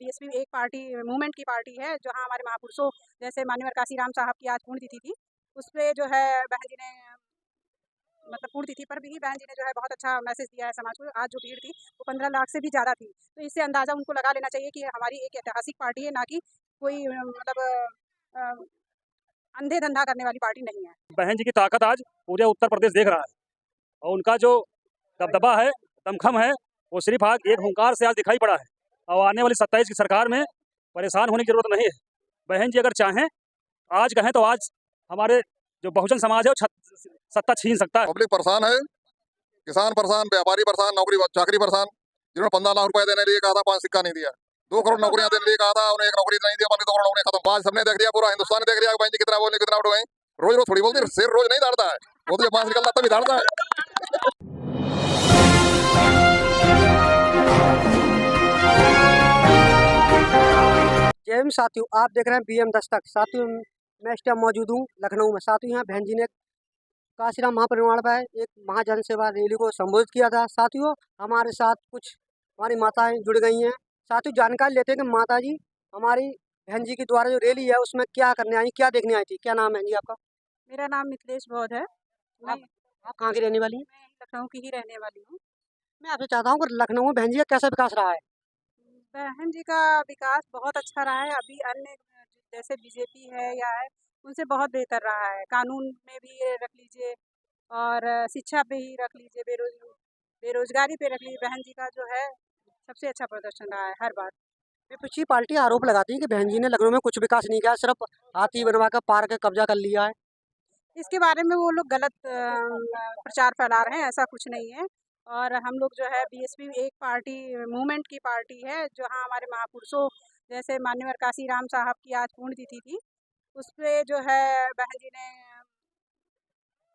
BSP एक party movement की party है, जहाँ हमारे महापुरुषों जैसे माननीय काशीराम साहब की आज पुण्यतिथि थी। उस पे जो है बहन जी ने मतलब पुण्यतिथि पर भी बहन जी ने जो है बहुत अच्छा मैसेज दिया है समाज को। आज जो भीड़ थी वो 15 लाख से भी ज़्यादा थी, तो इससे अंदाज़ा उनको लगा लेना चाहिए कि हमारी एक ऐतिहासिक पार्टी है, ना कि कोई अ, अंधे धंधा करने वाली पार्टी नहीं है। बहन जी की ताकत आज पूरे उत्तर प्रदेश देख रहा है और उनका जो दबदबा है, दमखम है, वो सिर्फ आज एक हुंकार से आज दिखाई पड़ा है और आने वाली 27 की सरकार में परेशान होने की जरूरत नहीं है। बहन जी अगर चाहें, आज कहें तो आज हमारे जो बहुजन समाज है वो सत्ता छीन सकता है। पब्लिक परेशान है, किसान परेशान, व्यापारी परेशान, नौकरी चाकरी परेशान। जिन्होंने 15 लाख रुपए देने लिए कहा था 5 सिक्का नहीं दिया, 2 करोड़ नौकरियां देने लिए कहा था, उन्हें 1 नौकरी नहीं दिया, 2 करोड़ नौकरियां खत्म। आज सबने देख लिया, पूरा हिंदुस्तान देख लिया बहन जी कितना बोलने कितना उठ गए। रोज रोज थोड़ी बोलती, शेर रोज नहीं दौड़ता है, वो तो जब बांस निकलता तभी दौड़ता है। जय हिंद साथियों, आप देख रहे हैं बीएम दस्तक। साथियों, मैं इस टाइम मौजूद हूँ लखनऊ में। साथियों, यहाँ बहन जी ने काशीराम महापरिनिर्वाण पर एक महाजन सेवा रैली को संबोधित किया था। साथियों, हमारे साथ कुछ हमारी माताएं जुड़ गई हैं। साथियों, जानकारी लेते हैं कि माता जी हमारी बहन जी के द्वारा जो रैली है उसमें क्या करने आई, क्या देखने आई थी। क्या नाम है जी आपका? मेरा नाम मिथिलेश बौद्ध है। आप कहाँ की रहने वाली हैं? मैं लखनऊ की ही रहने वाली हूँ। मैं आपसे चाहता हूँ कि लखनऊ में बहन जी का कैसा विकास रहा है? बहन जी का विकास बहुत अच्छा रहा है। अभी अन्य जैसे बीजेपी है या है, उनसे बहुत बेहतर रहा है। कानून में भी ये रख लीजिए और शिक्षा पे ही रख लीजिए, बेरोजगारी पे रख लीजिए, बहन जी का जो है सबसे अच्छा प्रदर्शन रहा है हर बार। विपक्षी पार्टी आरोप लगाती है कि बहन जी ने लखनऊ में कुछ विकास नहीं किया, सिर्फ हाथी बनवा कर पार्क कब्जा कर लिया है। इसके बारे में वो लोग गलत प्रचार फैला रहे हैं, ऐसा कुछ नहीं है। और हम लोग जो है बीएसपी एक पार्टी मूवमेंट की पार्टी है, जहाँ हमारे महापुरुषों जैसे माननीय काशीराम साहब की आज पुण्यतिथि थी। उस पे जो है बहन जी ने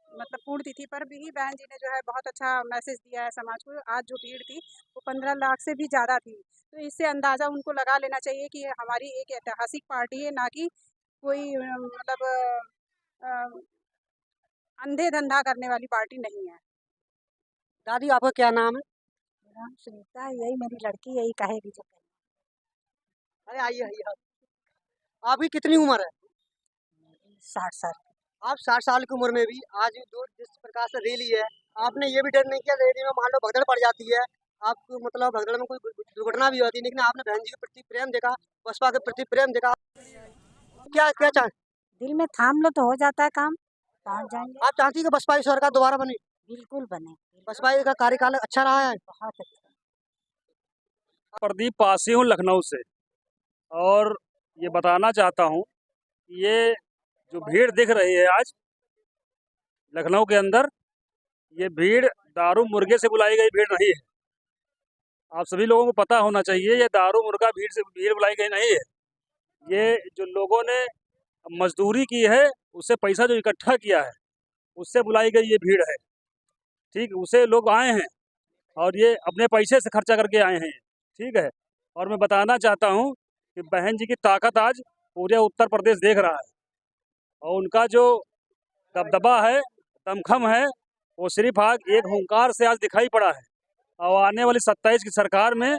मतलब पुण्यतिथि पर भी बहन जी ने जो है बहुत अच्छा मैसेज दिया है समाज को। आज जो भीड़ थी वो 15 लाख से भी ज़्यादा थी, तो इससे अंदाज़ा उनको लगा लेना चाहिए कि हमारी एक ऐतिहासिक पार्टी है, ना कि कोई अ, अंधे धंधा करने वाली पार्टी नहीं है। दादी, आपका क्या नाम है? नाम सुनीता है, यही मेरी लड़की यही कहेगी जो कहेगी। अरे आइए आइए। आपकी कितनी उम्र है? 60 साल। आप 60 साल की उम्र में भी आज जो जिस प्रकार से रैली है, आपने ये भी डर नहीं किया रैली में मान लो भगदड़ पड़ जाती है, आपको मतलब भगदड़ में कोई दुर्घटना भी होती है, लेकिन आपने बहन जी के प्रति प्रेम देखा, बसपा के प्रति प्रेम देखा। क्या क्या चाह दिल में थाम लो तो हो जाता है काम, पहुंच जाएंगे। आप चाहती है कि बसपा की सरकार दोबारा बने? बिल्कुल बने, बसपा का कार्यकाल अच्छा रहा है? बहुत अच्छा। प्रदीप पासी हूँ लखनऊ से और ये बताना चाहता हूँ कि ये जो भीड़ दिख रही है आज लखनऊ के अंदर, ये भीड़ दारू मुर्गे से बुलाई गई भीड़ नहीं है। आप सभी लोगों को पता होना चाहिए, ये दारू मुर्गा भीड़ बुलाई गई नहीं है। ये जो लोगों ने मजदूरी की है, उससे पैसा जो इकट्ठा किया है, उससे बुलाई गई ये भीड़ है। ठीक, उसे लोग आए हैं और ये अपने पैसे से खर्चा करके आए हैं। ठीक है, और मैं बताना चाहता हूँ कि बहन जी की ताकत आज पूरे उत्तर प्रदेश देख रहा है और उनका जो दबदबा है, दमखम है, वो सिर्फ आज एक हुंकार से आज दिखाई पड़ा है और आने वाली 27 की सरकार में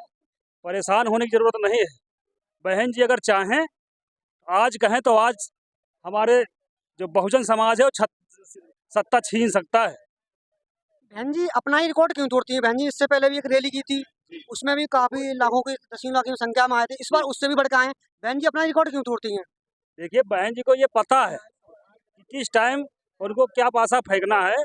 परेशान होने की जरूरत नहीं है। बहन जी अगर चाहें, आज कहें तो आज हमारे जो बहुजन समाज है वो सत्ता छीन सकता है। बहन जी अपना ही रिकॉर्ड क्यों तोड़ती है? बहन जी इससे पहले भी एक रैली की थी, उसमें भी काफी लाखों की दसियों लाख की संख्या में आए थे, इस बार उससे भी बढ़ के आए हैं। बहन जी अपना ही रिकॉर्ड क्यों तोड़ती हैं? देखिए, बहन जी को ये पता है कि किस टाइम उनको क्या पासा फेंकना है,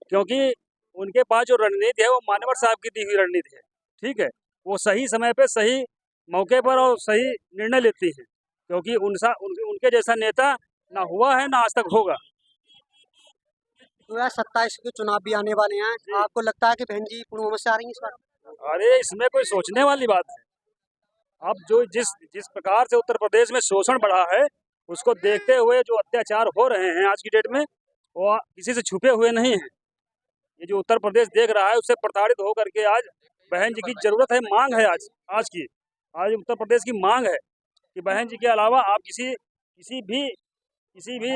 क्योंकि उनके पास जो रणनीति है वो मानवर साहब की दी हुई रणनीति है। ठीक है, वो सही समय पे सही मौके पर और सही निर्णय लेती है, क्योंकि उनके जैसा नेता ना हुआ है ना आज तक होगा। 2027 के चुनाव भी आने वाले हैं, आपको लगता है कि बहन जी पूर्ण बहुमत से आ रही हैं इस बार? अरे इसमें कोई सोचने वाली बात है? अब जो जिस प्रकार से उत्तर प्रदेश में शोषण बढ़ा है, उसको देखते हुए जो अत्याचार हो रहे हैं आज की डेट में, वो किसी से छुपे हुए नहीं हैं। ये जो उत्तर प्रदेश देख रहा है, उससे प्रताड़ित होकर के आज बहन जी की जरूरत है, मांग है आज उत्तर प्रदेश की मांग है कि बहन जी के अलावा आप किसी भी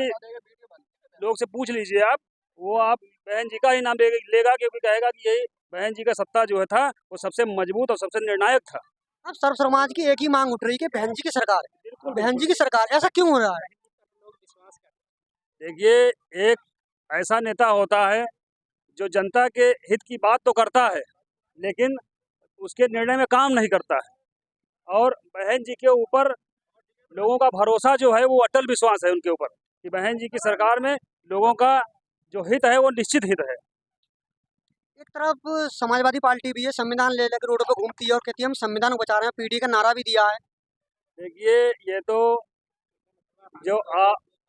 लोग से पूछ लीजिए आप, वो आप बहन जी का ही नाम लेगा, क्योंकि कहेगा कि यही बहन जी का सत्ता जो है था वो सबसे मजबूत और सबसे निर्णायक था। अब सर्व समाज की एक ही मांग उठ रही है कि बहन जी की सरकार है, बहन जी की सरकार, ऐसा क्यों हो रहा है? देखिए, एक ऐसा नेता होता है जो जनता के हित की बात तो करता है, लेकिन उसके निर्णय में काम नहीं करता है। और बहन जी के ऊपर लोगों का भरोसा जो है वो अटल विश्वास है उनके ऊपर कि बहन जी की सरकार में लोगों का जो हित है वो निश्चित हित है। एक तरफ समाजवादी पार्टी भी है, संविधान ले लेकर रोडों पे घूमती है और कहती है हम संविधान को बचा रहे हैं, पीडी का नारा भी दिया है। देखिए, ये तो जो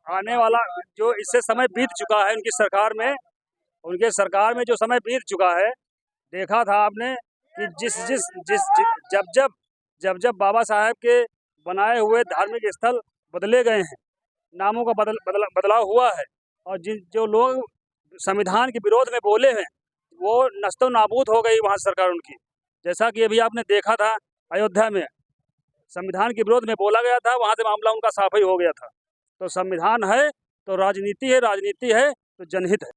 आने वाला जो इससे समय बीत चुका है उनके सरकार में जो समय बीत चुका है, देखा था आपने कि जिस जिस जिस जि- जब जब बाबा साहेब के बनाए हुए धार्मिक स्थल बदले गए हैं, नामों का बदलाव हुआ है, और जिन जो लोग संविधान के विरोध में बोले हैं वो नस्तो नाबूद हो गई वहाँ सरकार उनकी। जैसा कि अभी आपने देखा था अयोध्या में संविधान के विरोध में बोला गया था, वहाँ से मामला उनका साफ ही हो गया था। तो संविधान है तो राजनीति है तो जनहित है।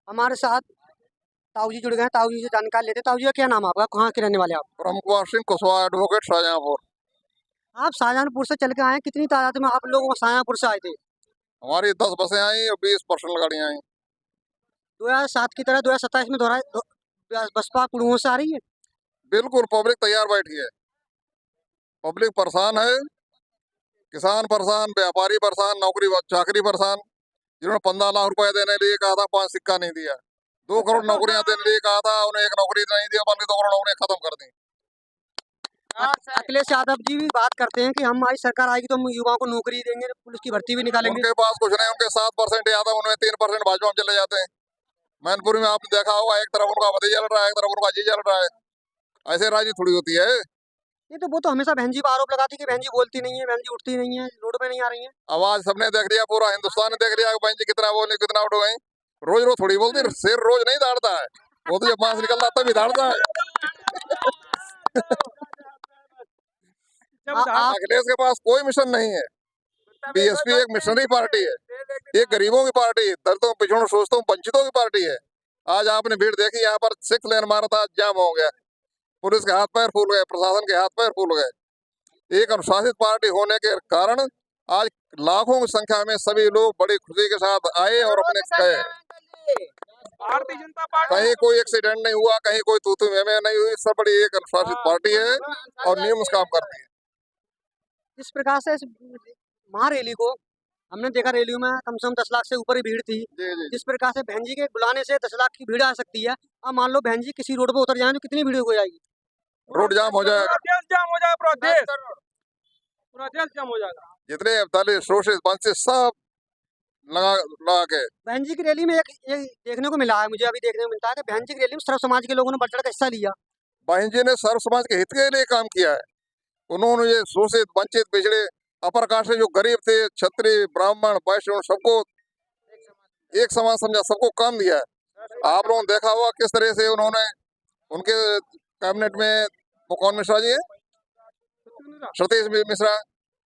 हमारे साथ ताऊ जी जुड़ गए हैं, ताऊ जी से जानकारी लेते हैं। ताऊ जी का क्या नाम है आपका, कहाँ के रहने वाले आप? ब्रह्म कुमार सिंह कुशवाहा, एडवोकेट, शाहजहाँपुर। आप शाहजहांपुर से चल के आए हैं, कितनी तादाद में आप लोग शाहजहांपुर से आए थे? हमारी 10 बसें आई और 20 पर्सनल गाड़ियाँ आई। 2007 की तरह 2027 में बसपा कुड़ुओं से आ रही है। बिल्कुल पब्लिक तैयार बैठी है, पब्लिक परेशान है, किसान परेशान, व्यापारी परेशान, नौकरी चाकरी परेशान। जिन्होंने 15 लाख रुपए देने लिए कहा था, 5 सिक्का नहीं दिया। 2 करोड़ नौकरियां देने लिए कहा था, उन्हें 1 नौकरी नहीं दी, बल्कि 2 करोड़ नौकरियां खत्म कर दी। अखिलेश यादव जी भी बात करते हैं कि हमारी सरकार आएगी तो हम युवाओं को नौकरी देंगे, पुलिस की भर्ती भी निकालेंगे। उनके पास कुछ नहीं, उनके 7% यादव, उनमें 3% भाजपा में चले जाते हैं। मैनपुरी में आपने देखा होगा, एक तरफ उनका भतीजा लड़ रहा है, एक तरफ उनका जीजा लड़ रहा है। ऐसे राजनीति थोड़ी होती है। ये तो वो तो हमेशा बहन जी पर आरोप लगाती कि बहन जी बोलती नहीं है, बहन जी उठती नहीं है, रोड पे नहीं आ रही है। आवाज सबने देख लिया, पूरा हिंदुस्तान ने देख लिया कि बहन जी कितना बोले, कितना उठ गई। रोज रोज थोड़ी बोलती, शेर रोज नहीं दाड़ता है, वो तो जब मांस निकलता है तभी दाड़ता है। आप अखिलेश के पास कोई मिशन नहीं है। बीएसपी एक मिशनरी पार्टी है, एक गरीबों की पार्टी है, दलितों, पिछड़ों, शोषितों, वंचितों की पार्टी है। आज आपने भीड़ देखी, यहाँ पर 6 लेन मारा था, जाम हो गया, पुलिस के हाथ पैर फूल गए, प्रशासन के हाथ पैर फूल गए। एक अनुशासित पार्टी होने के कारण आज लाखों की संख्या में सभी लोग बड़ी खुशी के साथ आए और अपने गए। भारतीय जनता पार्टी कहीं कोई एक्सीडेंट नहीं हुआ, कहीं कोई तूतू में नहीं हुई। सब बड़ी एक अनुशासित पार्टी है और नियम काम करती है। इस प्रकार से इस महारैली को हमने देखा, रैलियों में कम से कम 10 लाख से ऊपर ही भीड़ थी। जी जी। जिस प्रकार से बहन जी के बुलाने से 10 लाख की भीड़ आ सकती है, अब मान लो बहन जी किसी रोड पे उतर जाए तो कितनी भीड़ हो जाएगी? रोड जाम हो जाएगा, देश जाम हो जाएगा, पूरा देश जाम हो जाएगा। जितने दलित, शोषित, वंचित सब लगा लगा के। बहन जी की रैली में एक देखने को मिला है, मुझे अभी देखने को मिलता है कि बहन जी की रैली में सर्व समाज के लोगों ने बढ़ चढ़ का हिस्सा लिया। बहन जी ने सर्व समाज के हित के लिए काम किया है। उन्होंने ये शोषित, वंचित, पिछड़े, अपर कास्ट जो गरीब थे, क्षत्रिय, ब्राह्मण, वैश्य, सबको एक समान समझा, सबको काम दिया है। आप लोगों ने देखा होगा किस तरह से उन्होंने उनके कैबिनेट में, वो कौन मिश्रा जी है, सतीश मिश्रा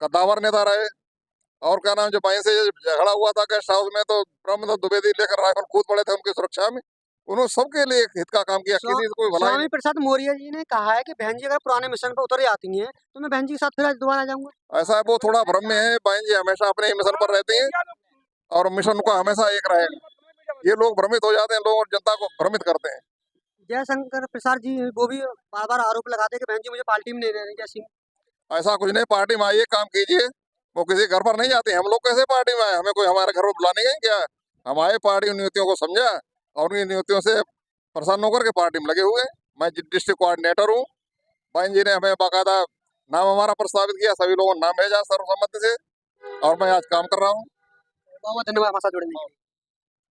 कद्दावर नेता रहे। और क्या नाम, जो वहीं से झगड़ा हुआ था गेस्ट हाउस में, तो ब्रह्मदत्त द्विवेदी लेकर राइफल कूद पड़े थे उनकी सुरक्षा में। उन्होंने सबके लिए हित का काम किया, किसी से कोई भलाई स्वामी प्रसाद मौर्य जी ने कहा है कि बहन जी अगर पुराने मिशन पर उतर आती हैं तो मैं बहन जी के साथ फिर दोबारा जाऊंगा। नहीं। ऐसा है, वो थोड़ा भ्रम में है। बहन जी हमेशा अपने ही मिशन पर रहती हैं और मिशन का हमेशा एक रहेगा। ये लोग भ्रमित हो जाते हैं, लोग और जनता को भ्रमित करते हैं। जयशंकर प्रसाद जी वो भी बार बार आरोप लगाते हैं कि बहन जी मुझे पार्टी में नहीं रह रही। जैसी ऐसा कुछ नहीं, पार्टी में आइए, काम कीजिए। वो किसी घर पर नहीं जाते। हम लोग कैसे पार्टी में आए, हमें कोई हमारे घर पर बुलाने गए क्या? हम आए, पार्टी नीतियों को समझा और उन नीतियों से प्रसन्न होकर के पार्टी में लगे हुए। मैं डिस्ट्रिक्ट कोऑर्डिनेटर हूँ। बहन जी ने हमें बाकायदा नाम हमारा प्रस्तावित किया, सभी लोगों ने नाम भेजा सर्वसम्मति से, और मैं आज काम कर रहा हूँ। बहुत बहुत धन्यवाद हमारे साथ जुड़ने के लिए।